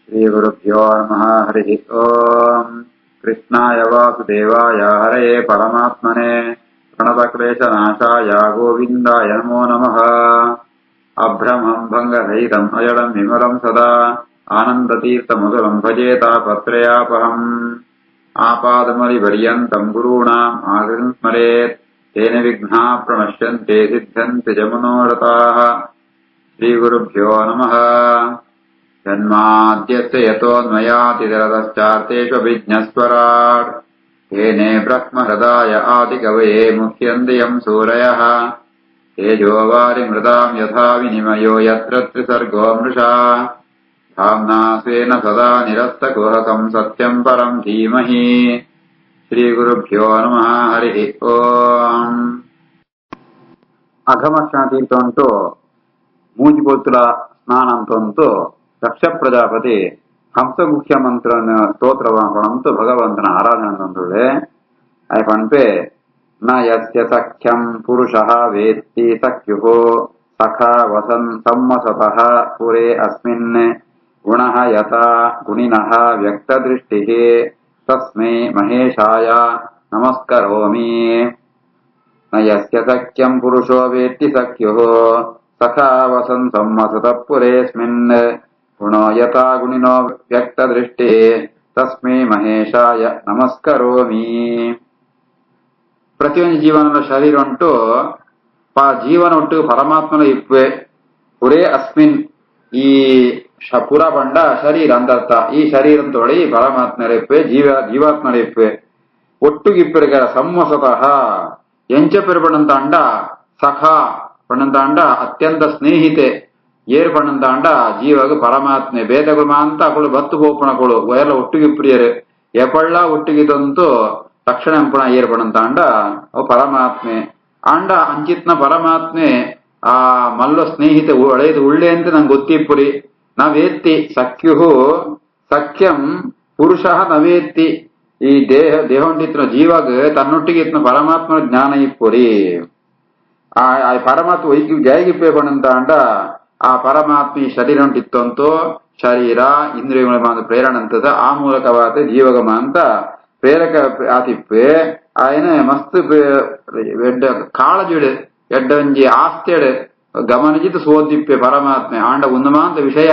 श्रीगुरुभ्यो नमः। हरिः ओम्। कृष्णाय वासुदेवाय हरये परमात्मने प्रणतक्लेशनाशाय गोविन्दाय नमो नमः। अभ्रमम् भङ्गरहितम् अजडम् विमलम् सदा आनन्दतीर्थमधुरम् भजेतापत्रयापहम्। आपादमलिपर्यन्तम् गुरूणाम् आगतिम् स्मरेत् तेन विघ्नाः प्रणश्यन्ते सिद्धन्ति च मनोरथाः। श्रीगुरुभ्यो नमः। जन्माद्यस्य यतोऽन्वयातिरतश्चार्तेष्वभिज्ञस्वराट् येने ब्रह्महृदाय आदिकवये मुह्यन्ति सूरयः। तेजोवारिमृताम् यथा विनिमयो यत्र त्रिसर्गो मृषा धाम्ना स्वेन सदा निरस्तकुहकम् सत्यम् परम् धीमहि। श्रीगुरुभ्यो नमः। हरिः ओम्। అఘమక్షణ తీర్థంతో మూజిబొత్తుల స్నానంతో దక్ష ప్రజాపతి హంసಗುಖ್ಯ ಮಂತ್ರ ಸ್ತೋತ್ರ ಪಣಂತು ಭಗವಂತನ ಆರಾಧನೆ ತಂದುಳ್ಳೆ ಅಯ ಪಣಪೆ ನ ಯಸ್ಯ ಸಖ್ಯಂ ಪುರುಷಃ ವೇತ್ತಿ ಸಖ್ಯುಃ ಸಖಾ ವಸನ್ ಸಮ್ಮಸತಃ ಪುರೇ ಅಸ್ಮಿನ್ ಗುಣಃ ಯಥಾ ಗುಣಿನಃ ವ್ಯಕ್ತದೃಷ್ಟಿಃ ತಸ್ಮೈ ಮಹೇಶಾಯ ನಮಸ್ಕರೋಮಿ। न यस्य सख्यम् पुरुषो वेत्ति सख्युः सखा वसन् सम्मसतः पुरेऽस्मिन् गुणो यथा गुणिनो व्यक्तदृष्टिः तस्मै ಮಹೇಶಾಯ ನಮಸ್ಕರೋಮಿ। ಪ್ರತಿಯೊಂದು ಜೀವನದ ಶರೀರ ಉಂಟು, ಜೀವನ ಉಂಟು ಪರಮಾತ್ಮನ ಇಪ್ಪೆ ಪುರೇ ಅಸ್ಮಿನ್ ಈ ಪುರ ಬಂಡ ಶರೀರ ಅಂದರ್ಥ. ಈ ಶರೀರ ತೋಳಿ ಪರಮಾತ್ಮರ ಇಪ್ಪೆ ಜೀವಾತ್ಮರ ಇಪ್ಪೆ ಒಟ್ಟುಗಿಪ್ಪರಿಗರ ಸಮ್ಮಸತಃ ಎಂಚ ಪೆರುಪಣಂತ ಅಂಡ ಸಖಾ ಪಣಂತ ಅಂಡ ಅತ್ಯಂತ ಸ್ನೇಹಿತೆ ಏರು ಪಣಂತ ಅಂಡ ಜೀವಗ ಪರಮಾತ್ಮೆ ಬೇದಗಳು ಮಾಂತ ಅಕಳು ಬತ್ತು ಗೋಪಣಗಳು ಎಲ್ಲ ಒಟ್ಟಿಗಿಪ್ರಿಯರು ಎಪಳ್ಳ ಒಟ್ಟಿಗಿದಂತೂ ತಕ್ಷಣ ಎಂಪಣ ಏರು ಪಣಂತ ಅಂಡ ಅವು ಪರಮಾತ್ಮೆ ಅಂಡ ಅಂಚಿತ್ನ ಪರಮಾತ್ಮೆ ಆ ಮಲ್ಲ ಸ್ನೇಹಿತೆ ಒಳೆದು ಉಳ್ಳೆ ಅಂತ ನಂಗೆ ಗೊತ್ತಿಪ್ಪುರಿ. ನವೇತ್ತಿ ಸಖ್ಯುಹು ಸಖ್ಯಂ ಪುರುಷಃ ನವೇತ್ತಿ ಈ ದೇಹೊಂಡಿತ್ನ ಜೀವಾಗ ತನ್ನೊಟ್ಟಿಗೆ ಇತ್ನ ಪರಮಾತ್ಮನ ಜ್ಞಾನ ಇಪ್ಪುರಿ. ಆ ಪರಮಾತ್ಮ ವೈಕಿ ಜಯಗಿಪ್ಪೆ ಬಣ್ಣಂತ ಅಂಡ ಆ ಪರಮಾತ್ಮ ಶರೀರ ಉಂಟಿತ್ತಂತೂ ಶರೀರ ಇಂದ್ರಿಯಗಳ ಮಾಂತ ಪ್ರೇರಣ ಅಂತದ ಆ ಮೂಲಕವಾದ ಜೀವಗಮ ಅಂತ ಪ್ರೇರಕ ಆತಿಪ್ಪೆ ఆయన ಮಸ್ತ್ ಕಾಳಜಿಡು ಎಡ್ಡಂಜಿ ಆಸ್ತೆಡು ಗಮನಿಸಿದ ಸೋದಿಪ್ಪೆ ಪರಮಾತ್ಮೆ ಆಂಡ ಉನ್ನಮಾಂತ ವಿಷಯ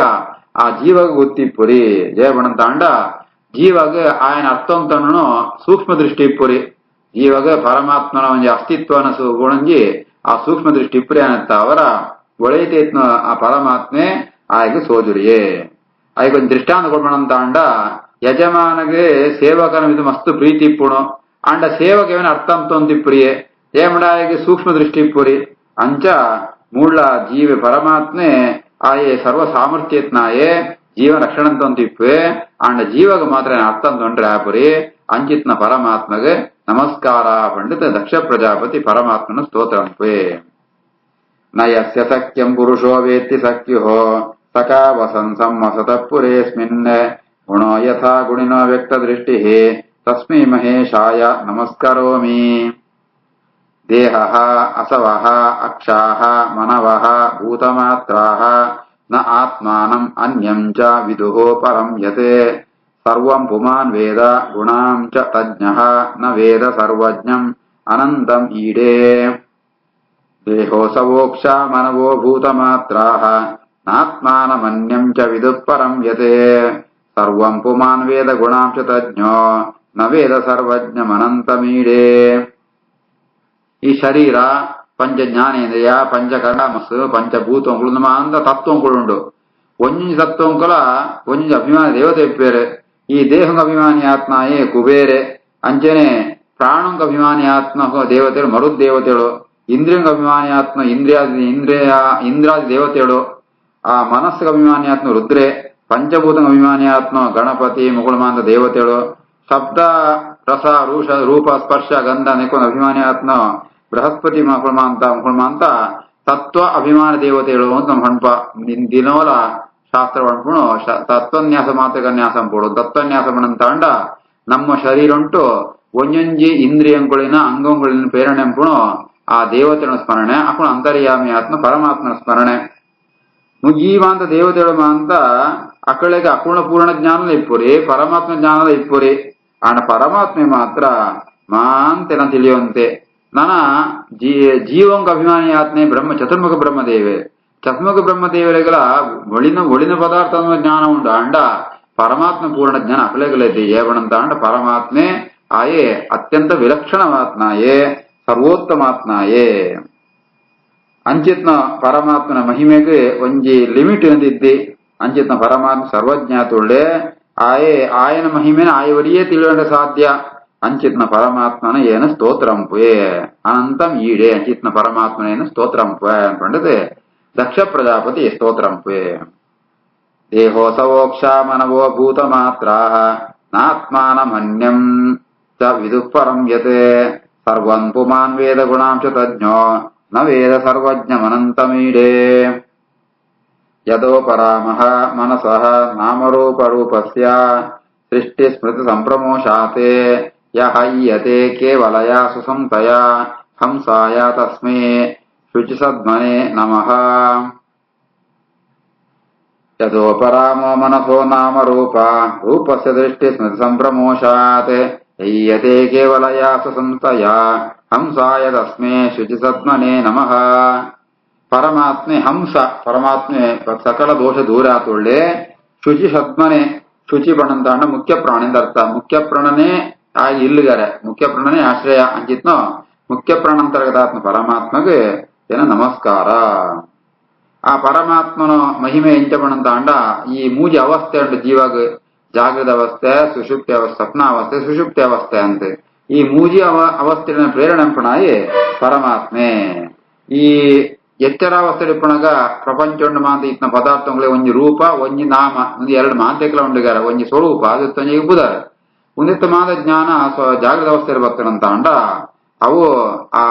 ಆ ಜೀವಗ ಗೊತ್ತಿಪ್ಪುರಿ. ಜಯ ಬಣ್ಣಂತ ಅಂಡ ಜೀವಾಗ ఆయన ಅರ್ಥಂ ತನ್ನನು ಸೂಕ್ಷ್ಮ ದೃಷ್ಟಿ ಇಪ್ಪುರಿ. ಜೀವಾಗ ಪರಮಾತ್ಮನ ಒಂದು ಅಸ್ತಿತ್ವನ ಗುಣಂಜಿ ಆ ಸೂಕ್ಷ್ಮ ದೃಷ್ಟಿ ಇಪ್ಪುರಿ ಅನ್ನತ್ತ ಅವರ ಒಳೆಯತೆ ಆ ಪರಮಾತ್ಮೆ ಆಯ್ಗೆ ಸೋಜುರಿಯೇ. ಆಯ್ಗೊಂದು ದೃಷ್ಟಾಂತ ಕೊಡ್ಬಣಂತ ಅಂಡ ಯಜಮಾನಗೆ ಸೇವಕನ ಇದು ಮಸ್ತ್ ಪ್ರೀತಿ ಇಪ್ಪುಣು ಅಂಡ ಸೇವಕ ಏನ ಅರ್ಥ ಅಂತೊಂದಿಪ್ಪುರಿಯೇ ಏಮಡಾಯಿಗೆ ಸೂಕ್ಷ್ಮ ದೃಷ್ಟಿ ಇಪ್ಪುರಿ. ಅಂಚ ಮೂಳ ಜೀವ ಪರಮಾತ್ಮೆ ಆಯೇ ಸರ್ವ ಸಾಮರ್ಥ್ಯತ್ನಾಯೇ ಜೀವನ ರಕ್ಷಣ ಅಂತೊಂದಿಪ್ಪೆ ಅಂಡ ಜೀವಗ ಮಾತ್ರ ಅರ್ಥ ತೊಂಡ್ರೆ ಆಪುರಿ. ಅಂಚಿತ್ನ ಪರಮಾತ್ಮಗೆ ನಮಸ್ಕಾರ ಪಂಡಿತ ದಕ್ಷ ಪ್ರಜಾಪತಿ ಪರಮಾತ್ಮನ ಸ್ತೋತ್ರ ಅಂಪೆ. ನ ಯಸ್ಯ ಸಖ್ಯಂ ಪುರುಷೋ ವೇತ್ತಿ ಸಖ್ಯುಃ ಸಖಾ ವಸನ್ ಸಮ್ಮಸತಃ ಪುರೇಸ್ಮಿನ್ ಗುಣೋ ಯಥಾ ಗುಣಿನೋ ವ್ಯಕ್ತದೃಷ್ಟಿಃ ತಸ್ಮೈ ಮಹೇಶಾಯ ನಮಸ್ಕರೋಮಿ. ದೇಹಃ ಅಸವಃ ಅಕ್ಷಾಃ ಮನವಃ ಭೂತಮಾತ್ರಾಃ ನ ಆತ್ಮಾನಂ ಅನ್ಯಂ ಚ ವಿದುಃ ಪರಂ ಯತ್ ಸರ್ವಂ ಪುಮಾನ್ ವೇದ ಗುಣಾಂ ಚ ತಜ್ಞಃ ನ ವೇದ ಸರ್ವಜ್ಞಂ ಅನಂತಂ ಈಡೇ. ದೇಹೋಸವೋಕ್ಷ ಮನವೋ ಭೂತಮಾತ್ರಾಃ ನಾತ್ಮಾನಮನ್ಯಂ ಚ ವಿದುಃ ಪರಂ ಯತ್ ಸರ್ವಂ ಪುಮಾನ್ ವೇದ ಗುಣಾಂ ಚ ತಜ್ಞೋ ನ ವೇದ ಸರ್ವಜ್ಞಮನಂತಮೀಡೇ. ಈ ಶರೀರ ಪಂಚ ಜ್ಞಾನೇಂದ್ರಿಯ ಪಂಚಕರ್ಣಮಸ್ಸು ಪಂಚಭೂತಗಳು ನಮ್ಮ ಅಂತ ತತ್ವಂಗಳುಂಡು. ಒಂಜಿ ತತ್ವಂಕಲ ಒಂಜಿ ಅಭಿಮಾನಿ ದೇವತೆ ಇಪ್ಪೇರೆ. ಈ ದೇಹಂಗ ಅಭಿಮಾನಿ ಆತ್ಮಾಯೇ ಕುಬೇರೆ ಅಂಚನೆ ಪ್ರಾಣಂಗ ಅಭಿಮಾನಿ ಆತ್ಮ ದೇವತೆಗಳು ಮರುದೇವತೆಗಳು. ಇಂದ್ರಿಯಂಗ ಅಭಿಮಾನಿ ಆತ್ಮ ಇಂದ್ರಾದಿ ದೇವತೆಗಳು. ಆ ಮನಸ್ಸಿಗೆ ಅಭಿಮಾನಿ ಆತ್ಮ ರುದ್ರೆ. ಪಂಚಭೂತಂಗ ಅಭಿಮಾನಿ ಆತ್ಮ ಗಣಪತಿ ಮುಗುಳಮಾಂತ ದೇವತೆಗಳು. ಶಬ್ದ ರಸ ರೂಪ ಸ್ಪರ್ಶ ಗಂಧ ನೆಕ್ಕೊಂದು ಅಭಿಮಾನಿ ಆತ್ಮ ಬೃಹಸ್ಪತಿ ಮುಗುಳಮಾಂತ ತತ್ವ ಅಭಿಮಾನ ದೇವತೆಗಳು ಅಂತ ನಮ್ಮ ಹಣ್ಪ ದಿನೋಲ ಶಾಸ್ತ್ರ ಅನ್ಪುಣು ತತ್ವನ್ಯಾಸ ಮಾತೃಕನ್ಯಾಸ ಅಂಪುಡು. ತತ್ವನ್ಯಾಸ ಮಣಂತ ಅಂಡ ನಮ್ಮ ಶರೀರ ಉಂಟು ಒಂಜೊಂಜಿ ಇಂದ್ರಿಯಂಗಳಿನ ಅಂಗಂಗಳಿನ ಪ್ರೇರಣೆ ಅಂಪುಣು ಆ ದೇವತೆಗಳ ಸ್ಮರಣೆ ಅಪ್ಪಣ ಅಂತರ್ಯಾಮಿ ಆತ್ಮ ಪರಮಾತ್ಮನ ಸ್ಮರಣೆ. ಮುಗೀವಾಂತ ದೇವತೆಗಳು ಮಾಂತ ಅಕಳಿಗೆ ಅಪೂರ್ಣ ಪೂರ್ಣ ಜ್ಞಾನದ ಇಪ್ಪುರಿ ಪರಮಾತ್ಮ ಜ್ಞಾನದ ಇಪ್ಪುರಿ ಆಣ ಪರಮಾತ್ಮೆ ಮಾತ್ರ ಮಾಂತೆನ ತಿಳಿಯುವಂತೆ ನನ ಜೀವಂಗ ಅಭಿಮಾನಿ ಆತ್ಮೆ ಬ್ರಹ್ಮ ಚತುರ್ಮುಖ ಬ್ರಹ್ಮದೇವೆ ಚತುರ್ಮುಖ ಬ್ರಹ್ಮದೇವರಿಗಳ ಒಳಿನ ಪದಾರ್ಥ ಜ್ಞಾನ ಉಂಡು ಅಂಡ ಪರಮಾತ್ಮ ಪೂರ್ಣ ಜ್ಞಾನ ಅಕಲೆಗಲಿದ್ದೆ ಏವಣಂತ ಅಂಡ ಪರಮಾತ್ಮೆ ಆಯೇ ಅತ್ಯಂತ ವಿಲಕ್ಷಣವಾತ್ನಾಯೇ ಸರ್ವೋತ್ತಮಾತ್ನಾಯೇ ಅಂಚಿತ್ನ ಪರಮಾತ್ಮನ ಮಹಿಮೆಗೆ ಒಂಜಿ ಲಿಮಿಟ್ ಎಂದಿದ್ದಿ ಅಂಚಿತ್ನ ಪರಮಾತ್ಮ ಸರ್ವಜ್ಞಾತುಳ್ಳೆ ఆయన మహిమను ఆయవరియే ತಿಳಿಯಂಡ ಸಾಧ್ಯ ಅಂಚಿತ್ನ ಪರಮಾತ್ಮನ ಏನ ಸ್ತೋತ್ರಂಪುಯೇ ಅನಂತಂ ಈಡೆ ಅಂಚಿತ್ನ ಪರಮಾತ್ಮನ ಏನ ಸ್ತೋತ್ರಂಪುಯ ಅನ್ಕೊಂಡದೆ ದಕ್ಷ ಪ್ರಜಾಪತಿ ಸ್ತೋತ್ರಂಪುಯೇ ದೇಹೋಸವೋಕ್ಷ ಮನವೋ ಭೂತ ಮಾತ್ರ ನಾತ್ಮಾನಮನ್ಯಂ ಚ ವಿದುಃಪರಂ ಯತೆ ಸರ್ವಂ ಪುಮಾನ್ ವೇದ ಗುಣಾಂಶ ತಜ್ಞೋ ನ ವೇದ ಸರ್ವಜ್ಞಮನಂತಮೀಡೆ ಯದೋಪರಾಮಃ ಮನಸಃ ನಾಮರೂಪರೂಪಸ್ಯ ಸೃಷ್ಟಿ ಸ್ಮೃತಿ ಸಂಪ್ರಮೋಷಾತೆ ಯಹಯ್ಯತೆ ಕೇವಲಯಾ ಸುಸಂತಯಾ ಹಂಸಾಯ ತಸ್ಮೈ ಶುಚಿಸದ್ಮನೆ ನಮಃ ಯದೋಪರಾಮೋ ಮನಸೋ ನಾಮರೂಪ ರೂಪಸ್ಯ ದೃಷ್ಟಿ ಸ್ಮೃತಿ ಸಂಪ್ರಮೋಷಾತೆ ಯಹ್ಯತೆ ಕೇವಲಯಾ ಸುಸಂತಯಾ ಹಂಸಾಯ ತಸ್ಮೈ ಶುಚಿಸದ್ಮನೆ ನಮಃ ಪರಮಾತ್ಮೆ ಹಂಸ ಪರಮಾತ್ಮೆ ಸಕಲ ದೋಷ ದೂರ ಆತೊಳ್ಳೆ ಶುಚಿ ಸದ್ಮನೆ ಶುಚಿ ಬಣಂತಾಂಡ ಮುಖ್ಯ ಪ್ರಾಣಿಂದ ಅರ್ಥ ಮುಖ್ಯ ಪ್ರಾಣನೇ ಆಗಿ ಇಲ್ಲಿಗಾರೆ ಮುಖ್ಯ ಪ್ರಾಣನೇ ಆಶ್ರಯ ಅಂಚಿತ್ನೋ ಮುಖ್ಯ ಪ್ರಾಣಂತರ್ಗತಾತ್ಮ ಪರಮಾತ್ಮಗೆ ಏನ ನಮಸ್ಕಾರ ಆ ಪರಮಾತ್ಮನ ಮಹಿಮೆ ಎಂಚ ಬಣಂತಾಂಡ ಈ ಮೂಜಿ ಅವಸ್ಥೆ ಉಂಟು ಜೀವಾಗ ಜಾಗೃತ ಅವಸ್ಥೆ ಸುಷುಪ್ತಿ ಅವಸ್ಥೆ ಸ್ವಪ್ನಾವಸ್ಥೆ ಸುಷುಪ್ತಿ ಅವಸ್ಥೆ ಅಂತೆ ಈ ಮೂಜಿ ಅವಸ್ಥೆಯ ಪ್ರೇರಣೆಂಪಣಾಯಿ ಪರಮಾತ್ಮೆ ಈ ಎಚ್ಚರಾವಸ್ಥೆ ಪುಣಗ ಪ್ರಪಂಚ ಉಂಡು ಮಾಂತ ಇತ್ನ ಪದಾರ್ಥಗಳೇ ಒಂಜಿ ರೂಪ ಒಂಜಿ ನಾಮ ಒಂದು ಎರಡು ಮಾಂತೆಗಳ ಉಂಡುಗಾರ ಒಂಜಿ ಸ್ವರೂಪ ಅದು ತಂಜಿ ಬುಧಾರ ಒಂದಿತ್ತ ಮಾದ ಜ್ಞಾನ ಜಾಗೃತ ಅವಸ್ಥೆ ಬರ್ತಾರಂತ ಅಂಡ ಅವು ಆ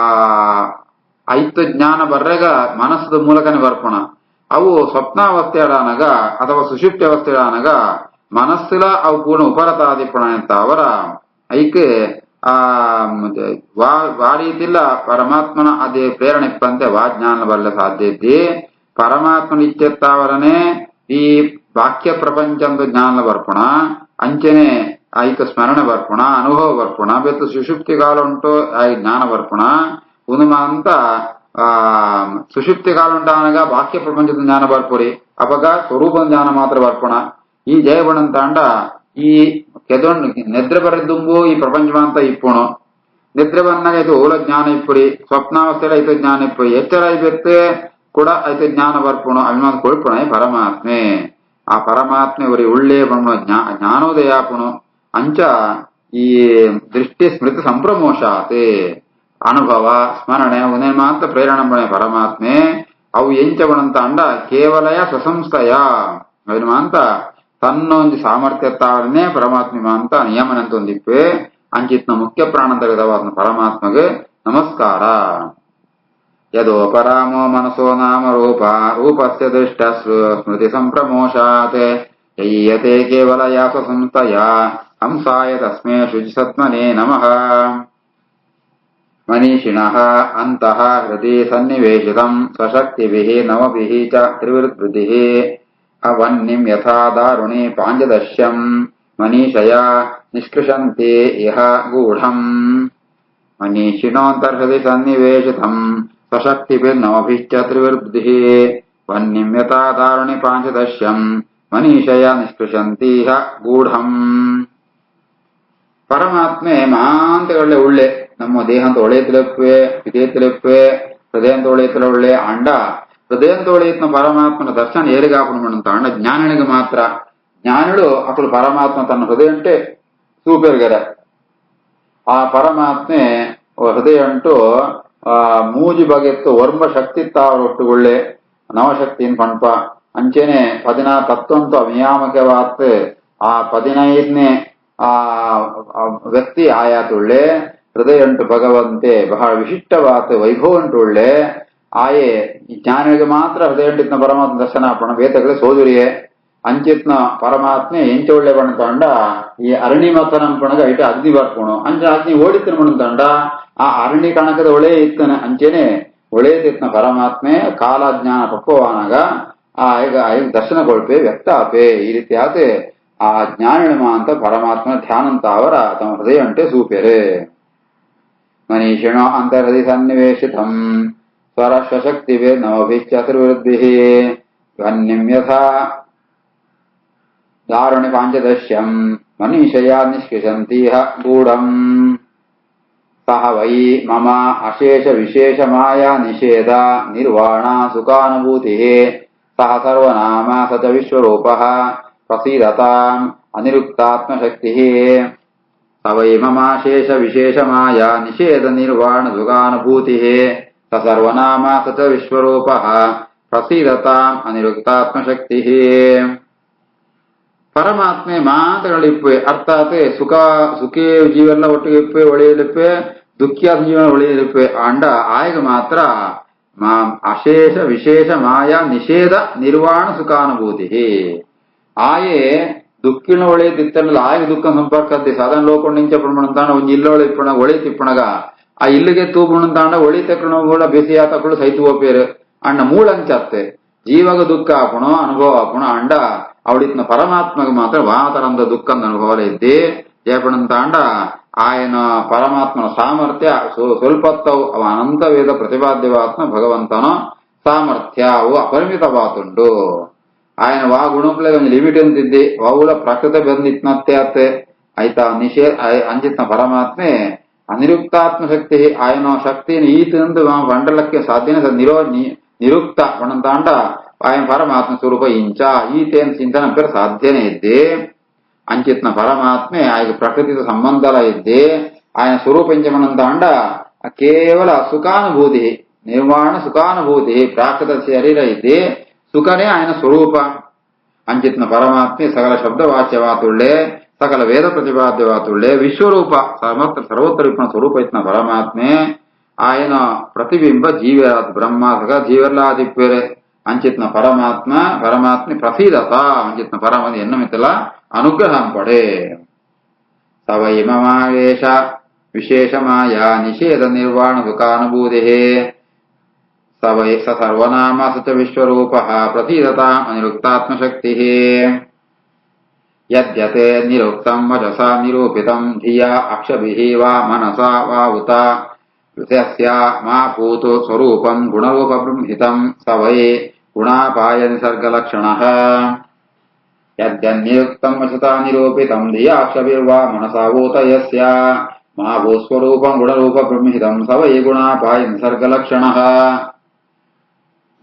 ಐತ್ತು ಜ್ಞಾನ ಬರ್ರೆಗ ಮನಸ್ಸದ ಮೂಲಕನೇ ಬರ್ಪಣ ಅವು ಸ್ವಪ್ನಾವಸ್ಥೆ ಅಡಾನಗ ಅಥವಾ ಸುಷುಪ್ತಿ ಅವಸ್ಥೆ ಅಡಾನಗ ಮನಸ್ಸುಲ ಅವು ಪೂರ್ಣ ಉಪರತಾದಿಪಣ ಅಂತ ಅವರ ಐಕೆ ವಾ ರೀತಿಲ್ಲ ಪರಮಾತ್ಮನ ಅದೇ ಪ್ರೇರಣೆ ಇಪ್ಪಂತೆ ವಾ ಜ್ಞಾನ ಬರಲ ಸಾಧ್ಯ ಇದ್ದಿ ಪರಮಾತ್ಮನ ಇಚ್ಛೆತ್ತಾವರನೆ ಈ ವಾಕ್ಯ ಪ್ರಪಂಚದ ಜ್ಞಾನ ಬರ್ಪಣ ಅಂಚನೆ ಐಕ ಸ್ಮರಣೆ ಬರ್ಪಣ ಅನುಭವ ಬರ್ಪಣ ಬೆತ್ತು ಸುಷುಪ್ತಿ ಕಾಲ ಉಂಟು ಜ್ಞಾನ ಬರ್ಪಣ ಉನುಮ ಅಂತ ಸುಷುಪ್ತಿ ಕಾಲ ಉಂಟಾನಗ ವಾಕ್ಯ ಪ್ರಪಂಚದ ಜ್ಞಾನ ಬರ್ಪುರಿ ಅಪಗ ಸ್ವರೂಪದ ಜ್ಞಾನ ಮಾತ್ರ ಬರ್ಪಣ ಈ ಜಯಬಣಂತಾಂಡ ಈ ಕೆದೊಂಡು ನಿದ್ರೆ ಬರೆದುಂಬು ಈ ಪ್ರಪಂಚವಂತ ಇಪ್ಪುಣು ನಿದ್ರೆ ಬಂದಾಗ ಐತೆ ಓಲ ಜ್ಞಾನ ಇಪ್ಪುರಿ ಸ್ವಪ್ನಾವಸ್ಥೆ ಐತೆ ಜ್ಞಾನ ಇಪ್ಪುರಿ ಎಚ್ಚರ ಐತೆ ಕೂಡ ಐತೆ ಜ್ಞಾನ ಬರ್ಪುಣು ಅಭಿಮಾನ ಕೊಳ್ಪುಣ ಪರಮಾತ್ಮೆ ಆ ಪರಮಾತ್ಮೆ ಅವರಿ ಉಳ್ಳೇ ಬಣ್ಣ ಜ್ಞಾನೋದಯ ಪುಣು ಅಂಚ ಈ ದೃಷ್ಟಿ ಸ್ಮೃತಿ ಸಂಪ್ರಮೋಷಾತೆ ಅನುಭವ ಸ್ಮರಣೆ ಉನೇ ಮಾತ್ರ ಪ್ರೇರಣೆ ಬಣೆ ಪರಮಾತ್ಮೆ ಅವು ಎಂಚ ಬಣಂತ ಅಂಡ ಕೇವಲಯ ಸ್ವಸಂಸ್ಥಯ ಅವನು ಮಾಂತ ತನ್ನೊಂದು ಸಾಮರ್ಥ್ಯ ತಾವನ್ನೇ ಪರಮಾತ್ಮೆ ಮಾಂತ ನಿಯಮನಂತ ಒಂದಿಪ್ಪೆ ಅಂಚಿತ್ನ ಮುಖ್ಯ ಪ್ರಾಣಂತರ್ಗತವಾದ ಪರಮಾತ್ಮಗೆ ನಮಸ್ಕಾರ ಯದೋಪರಾಮೋ ಮನಸೋ ನಾಮ ರೂಪ ರೂಪಸ್ಯ ದೃಷ್ಟ ಸ್ಮೃತಿ ಸಂಪ್ರಮೋಷಾತ್ ಯಯ್ಯತೆ ಕೇವಲಯಾ ಸ್ವಸಂಸ್ಥಯ ಹಂಸಾಯ ತಸ್ಮೈ ಶುಚಿಸತ್ಮನೆ ನಮಃ ಮನೀಷಿಣಃ ಅಂತಃ ಹೃದಯ ಸನ್ನಿವೇಶಿತಂ ಸ್ವಶಕ್ತಿಭಿಃ ನವಭಿಃ ಚ ತ್ರಿವೃದ್ಧಿಃ ಅವನ್ನಿಂ ಯಥಾ ದಾರುಣಿ ಪಾಂಚದಶ್ಯಂ ಮನೀಷಯ ನಿಷ್ಕೃಷಂತೆ ಇಹ ಗೂಢಂ ಮನೀಷಿಣೋಂತರ್ಹೃದಯ ಸನ್ನಿವೇಶಿತಂ ಸ್ವಶಕ್ತಿಭಿರ್ನವಭಿಶ್ಚ ತ್ರಿವೃದ್ಧಿಃ ವನ್ನಿಂ ಯಥಾ ದಾರುಣಿ ಪಾಂಚದಶ್ಯಂ ಮನೀಷಯ ನಿಷ್ಕೃಷಂತೆ ಇಹ ಗೂಢಂ ಪರಮಾತ್ಮೆ ಮಾಂತಗಳೇ ಉಳ್ಳೆ ನಮ್ಮ ದೇಹ ಅಂತ ಒಳೆಯತಿಲಪ್ಪೆ ವಿಧೇಯತಿಲಪ್ಪೆ ಹೃದಯ ಅಂತ ಒಳೆಯತಿಲ ಒಳ್ಳೆ ಅಂಡ ಹೃದಯ ಅಂತ ಒಳೆಯತ್ನ ಪರಮಾತ್ಮನ ದರ್ಶನ ಏರಿಗಾಪಣಂತ ಅಂಡ ಜ್ಞಾನಿಗೆ ಮಾತ್ರ ಜ್ಞಾನಿಗಳು ಅಕ್ಕಳು ಪರಮಾತ್ಮ ತನ್ನ ಹೃದಯ ಅಂಟೆ ಸೂಪೆರ್ಗರ ಆ ಪರಮಾತ್ಮೆ ಹೃದಯ ಅಂಟು ಮೂಜಿ ಬಗೆತ್ತು ವರ್ಮ ಶಕ್ತಿ ತಾವರೊಟ್ಟುಗೊಳ್ಳೆ ನವಶಕ್ತಿನ್ ಪಣಪ ಅಂಚೆನೆ 16 ತತ್ವಂತು ಅನಿಯಾಮಕವಾತ್ ಆ 15ನೇ ಆ ವ್ಯಕ್ತಿ ಆಯಾತುಳ್ಳೆ ಹೃದಯ ಅಂಟು ಭಗವಂತೆ ಬಹಳ ವಿಶಿಷ್ಟವಾದ ವೈಭವ ಅಂಟುಳ್ಳೆ ಆಯೆ ಜ್ಞಾನಿಗೆ ಮಾತ್ರ ಹೃದಯ ಅಂಟಿತ್ನ ಪರಮಾತ್ಮ ದರ್ಶನ ಪಣ ವೇತಗಳೇ ಸೋದುರಿಯೇ ಅಂಚಿತ್ನ ಪರಮಾತ್ಮೆ ಎಂಚ ಒಳ್ಳೆ ಬಣ್ಣ ತಂಡ ಈ ಅರಣಿ ಮತನ ಪಣಗ ಐಟ ಅಗ್ನಿ ಬರ್ಪುಣು ಅಂಚ ಅಗ್ನಿ ಓಡಿತ್ತಿನ ಬಣ್ಣ ತಂಡ ಆ ಅರಣಿ ಕಣಕದ ಒಳೆ ಇತ್ತನ ಅಂಚೆನೆ ಒಳೆಯತಿತ್ನ ಪರಮಾತ್ಮೆ ಕಾಲಜ್ಞಾನ ಪಕ್ವವಾನಾಗ ಈಗ ದರ್ಶನಗೊಳ್ಪೆ ವ್ಯಕ್ತ ಆಪೆ ಈ ರೀತಿಯಾದ ಆ ಜ್ಞಾನಿಣಮ ಅಂತ ಪರಮಾತ್ಮನ ಧ್ಯಾನ ಅಂತ ಅವರ ತಮ್ಮ ಹೃದಯ ಅಂಟೆ ಸೂಪೆರೆ ಮನೀಷಿಣ ಅಂತರ್ಹೃದಯ ಸನ್ನಿವೇಶಿತಂ ಸ್ವರಶ್ವಶಕ್ತಿವೇ ನವಭಿಶ್ಚತುರ್ವೃದ್ಧಿ ಧ್ವನ್ಯಂ ಯಥಾ ದಾರುಣಿ ಪಾಂಚದಶ್ಯಂ ಮನೀಷಯಾ ನಿಷ್ಕಿಶಂತೀಹ ಗೂಢಂ ಸಹ ವೈ ಮಮ ಅಶೇಷ ವಿಶೇಷ ಮಾಯಾ ನಿಷೇಧ ನಿರ್ವಾಣ ಸುಖಾನುಭೂತಿ ಸಹ ಸರ್ವನಾಮ ಸ ಚ ವಿಶ್ವರೂಪಃ ಪ್ರಸೀದತಾಂ ಅನಿರುಕ್ತಾತ್ಮಶಕ್ತಿ ಸ ವೈ ಮಮಾಶೇಷ ವಿಶೇಷ ಮಾಯಾ ನಿಷೇಧ ನಿರ್ವಾಣ ಸುಖಾನುಭೂತಿ ಸ ಸರ್ವನಾಮ ಸ ಚ ವಿಶ್ವರೂಪಃ ಪ್ರಸೀದತಾಂ ಅನಿರುಕ್ತಾತ್ಮಶಕ್ತಿ ಪರಮಾತ್ಮೆ ಮಾತುಗಳಿಪ್ಪೆ ಅರ್ಥಾತ್ ಸುಖೇ ಜೀವೆಲ್ಲ ಒಟ್ಟಿಗೆ ಇಪ್ಪೆ ಒಳೆಯಲಿಪ್ಪೆ ದುಃಖಿಯಾದ ಜೀವನ ಒಳೆಯಲಿಪ್ಪೆ ಅಂಡ ಆಯ್ಗ ಮಾತ್ರ ಅಶೇಷ ವಿಶೇಷ ಮಾಯಾ ನಿಷೇಧ ನಿರ್ವಾಣ ಸುಖಾನುಭೂತಿ ಆಯೆ ದುಃಖಿನ ಒಳೆ ತಿತ್ತಲ್ಲ ಆಯ್ಗ ದುಃಖ ಸಂಪರ್ಕದ್ದೆ ಸಾಧನ ಲೋಕೊಂಡ ತಾಂಡ ಒಂದು ಇಲ್ಲೊಳೆ ಇಪ್ಪಣ ಒಳೆ ತಿಪ್ಪಣಗ ಆ ಇಲ್ಲಿಗೆ ತೂಪುಣ ತಾಂಡ ಒಳಿ ತಕ್ಕಣ ಕೂಡ ಬಿಸಿ ಆತಕ್ಕಳು ಸೈತು ಹೋಪೇರು ಅಣ್ಣ ಮೂಳಂಚತ್ತೆ ಜೀವಗ ದುಃಖ ಆಪಣೋ ಅನುಭವ ಆಪಣೋ ಅಂಡ ಅವಳಿತ್ನ ಪರಮಾತ್ಮಗೆ ಮಾತ್ರ ವಾತರಂದ ದುಃಖದ ಅನುಭವ ಇದ್ದೆ ಜಯಪಣಂತಾಂಡ ಆಯನ ಪರಮಾತ್ಮನ ಸಾಮರ್ಥ್ಯ ಸ್ವಲ್ಪತ್ತವು ಅವ ಅನಂತ ವೇದ ಪ್ರತಿಪಾದ್ಯವಾತ್ಮ ಭಗವಂತನ ಸಾಮರ್ಥ್ಯ ಅವು ಅಪರಿಮಿತವಾತುಂಡು ఆయన గుణంలో కొంచెం లిమిట్ ఉంది వావుల ప్రకృతి బంధిత్నత్యాత్ అయితే అంజిత్న పరమాత్మే ಅನಿರುಕ್ತಾತ್ಮ ಶಕ್ತಿ ఆయన ಶಕ್ತಿಯನ್ನು ಈತಂದು ಬಂಡಲಕ್ಕೆ ಸಾಧ್ಯನೇ ನಿರುಕ್ತ ಪಣಂತಾಂಡ ఆయన ಪರಮಾತ್ಮ ಸ್ವರೂಪ ಇಂಚ ಈತೇನು ಚಿಂತನೆ ಪೇರು ಸಾಧ್ಯನೇ ಇದ್ದೆ ಅಂಚಿತ್ನ ಪರಮಾತ್ಮೆ ఆయన ಪ್ರಕೃತಿಯ ಸಂಬಂಧಲ ಇದ್ದೆ ఆయన ಸ್ವರೂಪ ಇಂಚಮಣಂತಾಂಡ ಕೇವಲ ಸುಖಾನುಭೂತಿ ನಿರ್ವಾಣ ಸುಖಾನುಭೂತಿ ಪ್ರಾಕೃತ ಶರೀರ ಇದ್ದೆ ಸುಖನೇ ఆయన ಸ್ವರೂಪ ಅಂಚಿತ್ನ ಪರಮಾತ್ಮೆ ಸಕಲ ಶಬ್ದವಾಚ್ಯವಾತುಳ್ಳೆ ಸಕಲ ವೇದ ಪ್ರತಿಪಾದ್ಯವಾತುಳ್ಳೆ ವಿಶ್ವರೂಪ ಸರ್ವೋತ್ತರಿಪ್ಪನ ಸ್ವರೂಪ ಇತ್ನ ಪರಮಾತ್ಮೆ ఆయన ಪ್ರತಿಬಿಂಬ ಜೀವರಾತ್ ಬ್ರಹ್ಮ ಸಕಲ ಜೀವರ್ಲಾದಿಪ್ಪೇರೆ ಅಂಚಿತ್ನ ಪರಮಾತ್ಮೆ ಪ್ರಸೀದತ ಅಂಚಿತ್ನ ಪರಮಾತ್ಮ ಎನ್ನಮಿತ್ತಲ ಅನುಗ್ರಹಂ ಪಡೆ ಸವೈ ಮಮಾವೇಶ ವಿಶೇಷ ಮಾಯಾ ನಿಷೇಧ ನಿರ್ವಾಣ ಸುಖಾನುಭೂತಿ ಸವೈ ಸ ಸರ್ವನಾಮ ಸ ಚ ವಿಶ್ವರೂಪಃ ಪ್ರಸೀದತಾಂ ಅನಿರುಕ್ತಾತ್ಮಶಕ್ತಿ ಯದ್ಯತೆ ನಿರುಕ್ತಂ ವಚಸಾ ನಿರೂಪಿತಂ ಧಿಯಾ ಅಕ್ಷಭಿಃ ವಾ ಮನಸಾ ವಾ ಉತ ಯಸ್ಯ ಮಾ ಭೂತು ಸ್ವರೂಪಂ ಗುಣರೂಪಬೃಂಹಿತಂ ಸ ವೈ ಗುಣಾಪಾಯ ನಿಸರ್ಗಲಕ್ಷಣಃ ಯದ್ಯನ್ನಿರುಕ್ತಂ ವಚಸಾ ನಿರೂಪಿತಂ ಧಿಯಾ ಅಕ್ಷಭಿರ್ವಾ ಮನಸಾ ಊತ ಯಸ್ಯ ಮಾ ಭೂಸ್ವರೂಪಂ ಗುಣರೂಪಬೃಂಹಿತಂ ಸ ವೈ ಗುಣಾಪಾಯ ನಿಸರ್ಗಲಕ್ಷಣಃ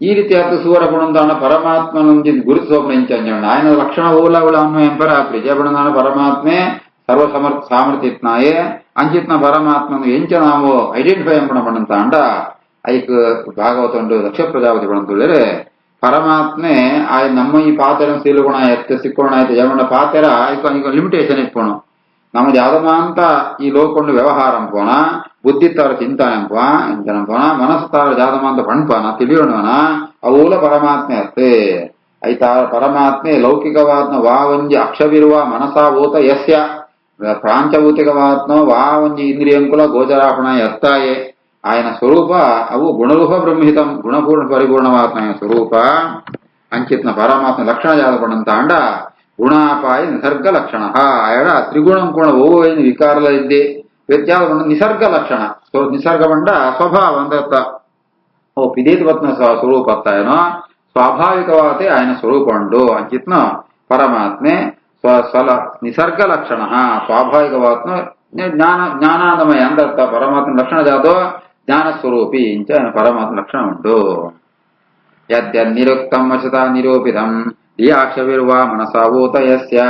ಈ ರೀತಿಯಾದ ಸೂರ ಗುಣಂದಾಣ ಪರಮಾತ್ಮನೊಂದಿ ಗುರುತಿಸೋಪಂಚಂಜಣ್ಣ ఆయన లక్షణ ఊలవుల ఎంపర ప్రజబణదాన పరమాత్మే సర్వ సామర్థ్యత్నాయే అంచిత్న పరమాత్మను ఎంచ నామో ಐಡೆಂಟಿಫೈ ಎಂಪಣಪಣಂತಾಂಡ ಐಕ್ ಭಾಗವತಂಡು ದಕ್ಷ ಪ್ರಜಾಪತಿ ಪಣಂತುಳ್ಳರೆ ಪರಮಾತ್ಮೆ ಆಯ ನಮ್ಮ ಈ ಪಾತೆರ ಸೀಲುಗುಣ ಎತ್ತ ಸಿಕ್ಕೋಣ ಆಯ್ತು ಜಮಣ ಪಾತೆರ ಐಕ ಲಿಮಿಟೇಷನ್ ಇಪ್ಪಣು ನಮ್ಮದು ಯಾವ್ದಮಾಂತ ಈ ಲೋಕೊಂಡು ವ್ಯವಹಾರಂ ಪೋಣ ಬುದ್ಧಿತ್ತವರ ಚಿಂತನೆ ಪೋಣ ಮನಸ್ಸು ಜಾತಮಾಂತ ಪಣ್ಪನ ತಿಳಿಯೋಣವನ ಅವೂಲ ಪರಮಾತ್ಮೆ ಅತ್ತೆ ಐತ ಪರಮಾತ್ಮೆ ಲೌಕಿಕವಾದ್ನ ವಾವಂಜಿ ಅಕ್ಷವಿರುವ ಮನಸಾ ಊತ ಯಸ್ಯ ಪ್ರಾಂಚಭೌತಿಕವಾದ್ನೋ ವಾವಂಜಿ ಇಂದ್ರಿಯಂಕುಲ ಗೋಚರಾಪಣ ಎತ್ತಾಯೆ ఆయన ಸ್ವರೂಪ ಅವು ಗುಣರೂಪ ಬ್ರಹ್ಮಿತಂ ಗುಣಪೂರ್ಣ ಪರಿಪೂರ್ಣವಾದ ಸ್ವರೂಪ ಅಂಚಿತ್ನ ಪರಮಾತ್ಮ ಲಕ್ಷಣ ಜಾತಪಣಂತ ಅಂಡ ಗುಣಾಪಾಯ ನಿಸರ್ಗ ಲಕ್ಷಣ ಆಯಡ ತ್ರಿಗುಣಂ ಕೋಣ ಓವೇನು ವಿಕಾರಲ ಇದ್ದೆ ವ್ಯತ್ಯಾಸ ಬಂಡ ನಿಸರ್ಗ ಲಕ್ಷಣ ನಿಸರ್ಗ ಬಂಡ ಸ್ವಭಾವ ಅಂತ ಓ ಪಿದೇತಿಪತ್ನ ಸ್ವರೂಪ ಏನೋ ಸ್ವಾಭಾವಿಕವಾದ ఆయన ಸ್ವರೂಪ ಉಂಡು ಅಂಚಿತ್ನ ಪರಮಾತ್ಮೆ ಸ್ವಲ ನಿಸರ್ಗ ಲಕ್ಷಣ ಸ್ವಾಭಾವಿಕವಾದ ಜ್ಞಾನಾನಮಯ ಅಂದರ್ಥ ಪರಮಾತ್ಮ ಲಕ್ಷಣ ಜಾತೋ ಜ್ಞಾನ ಸ್ವರೂಪಿ ಇಂಚ ಪರಮಾತ್ಮ ಲಕ್ಷಣ ಉಂಟು ಯದ್ಯನ್ನಿರುಕ್ತಂ ವಚಸಾ ನಿರೂಪಿತಂ ಧಿಯಾಕ್ಷವಿರ್ವಾ ಮನಸಾ ಊತ ಯಸ್ಯ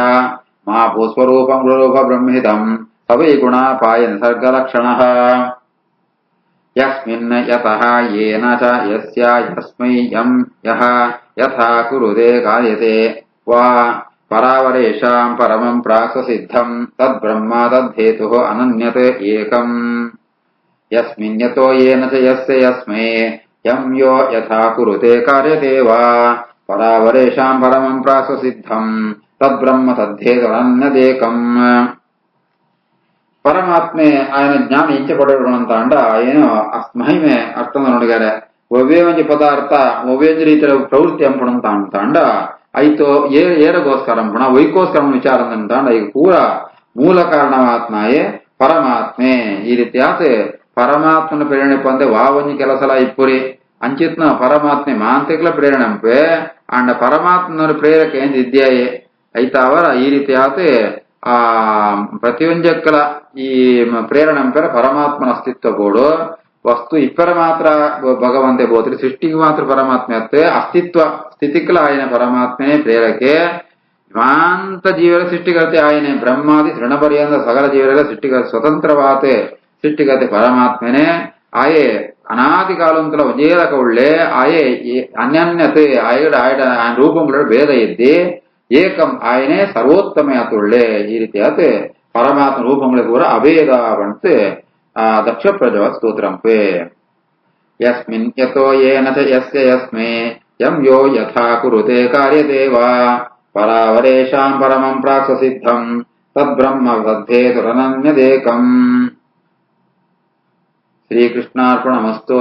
ಮಾ ಭೂಸ್ವರೂಪಂ ಗುಣರೂಪ ಬ್ರಹ್ಮಿತಂ ಸ ವೈ ಗುಣಾಪಾಯ ನಿಸರ್ಗಲಕ್ಷಣಃ ಯಸ್ಮಿನ್ ಯತಃ ಯೇನ ಚ ಯಸ್ಯ ಯಸ್ಮೈ ಯಂ ಯಃ ಯಥಾ ಕುರುತೆ ಕಾರ್ಯತೆ ವಾ ಪರಾವರೇಷಾಂ ಪರಮಂ ಪ್ರಾಕ್ಸಿದ್ಧಂ ತದ್ಬ್ರಹ್ಮ ತದ್ಧೇತುಃ ಅನನ್ಯತ್ ಏಕಂ ಯಸ್ಮಿನ್ ಯತೋ ಯೇನ ಚ ಯಸ್ಯ ಯಸ್ಮೈ ಯಂ ಯೋ ಯಥಾ ಕುರುತೆ ಕಾರ್ಯತೆ ವಾ ಪರಾವರೇಷಾಂ ಪರಮಂ ಪ್ರಾಕ್ಸಿದ್ಧಂ ತದ್ಬ್ರಹ್ಮ ತದ್ಧೇತುಃ ಅನನ್ಯದೇಕಂ ಪರಮಾತ್ಮೆ ఆయన ಜ್ಞಾನ ಇಂಚ ಪಡೆಯುವಂತ ಅಂಡ ಏನು ಮಹಿಮೆ ಅರ್ಥದ ನೋಡಿಗಾರೆ ಒವ್ವೇವಂಜಿ ಪದಾರ್ಥ ಒವ್ವೇಂಜಿ ರೀತಿಯ ಪ್ರವೃತ್ತಿ ಅಂಪಣಂ ತಾಂಡ ಐತೋ ಏರಗೋಸ್ಕರ ಅಂಪಣ ವೈಕೋಸ್ಕರ ವಿಚಾರ ತಾಂಡ ಈಗ ಪೂರ ಮೂಲ ಕಾರಣವಾತ್ಮಾಯೇ ಪರಮಾತ್ಮೆ ಈ ರೀತಿ ಆತ ಪರಮಾತ್ಮನ ಪ್ರೇರಣೆ ಪಂದೆ ವಾವಂಜಿ ಕೆಲಸಲ ಇಪ್ಪುರಿ ಅಂಚಿತ್ನ ಪರಮಾತ್ಮೆ ಮಾಂತಿಕಲ ಪ್ರೇರಣಂಪೆ ಅಂಡ ಪರಮಾತ್ಮನ ಪ್ರೇರಕ ಏನ್ ಇದ್ಯಾಯೇ ಐತ ಅವರ ಈ ರೀತಿ ಆತ ಆ ಪ್ರತಿಯೊಂಜಕ್ಕಲ ಈ ಪ್ರೇರಣಂಪೆರ ಪರಮಾತ್ಮನ ಅಸ್ತಿತ್ವ ಬೋಡು ವಸ್ತು ಇಪ್ಪರ ಮಾತ್ರ ಭಗವಂತೆ ಬೋತ್ರಿ ಸೃಷ್ಟಿಗೆ ಮಾತ್ರ ಪರಮಾತ್ಮೆ ಅತ್ತೆ ಅಸ್ತಿತ್ವ ಸ್ಥಿತಿಕಲ ಆಯ್ನ ಪರಮಾತ್ಮನೆ ಪ್ರೇರಕೆ ಇಮಾಂತ ಜೀವರ ಸೃಷ್ಟಿಗತೆ ಆಯ್ನೆ ಬ್ರಹ್ಮಾದಿ ತೃಣಪರ್ಯಂತ ಸಕಲ ಜೀವರ ಸೃಷ್ಟಿಗತೆ ಸ್ವತಂತ್ರವಾತೆ ಸೃಷ್ಟಿಗತೆ ಪರಮಾತ್ಮನೆ ಆಯೆ ಅನಾದಿ ಕಾಲಂತಲ ವಜೇರಕ ಉಳ್ಳೆ ಆಯೆ ಅನ್ಯನ್ಯತೆ ಆಯ್ಡ ಆಯ್ನ ರೂಪಗಳ ಭೇದ ಇದ್ದಿ ಏಕಂ ಆಯನೆ ಸರ್ವೋತ್ತಮ ಆತುಳ್ಳೆ ಈ ರೀತಿ ಆತೆ ಪರಮಾತ್ಮ ರೂಪಗಳಿಗೆ ಪೂರ ಅಭೇದ ಬಂತೆ ದಕ್ಷ ಪ್ರಜವ ಸ್ತೋತ್ರಂಪೆ ಯಸ್ಮಿನ್ ಯತೋ ಯೇನ ಚ ಯಸ್ಯ ಯಸ್ಮೇ ಯಂ ಯೋ ಯಥಾ ಕುರುತೆ ಕಾರ್ಯತೆ ವಾ ಪರಾವರೇಶಾಂ ಪರಮಂ ಪ್ರಾಕ್ಸಿದ್ಧಂ ತದ್ಬ್ರಹ್ಮ ತದ್ಧೇತುರನನ್ಯದೇಕಂ. ಶ್ರೀಕೃಷ್ಣಾರ್ಪಣಮಸ್ತು.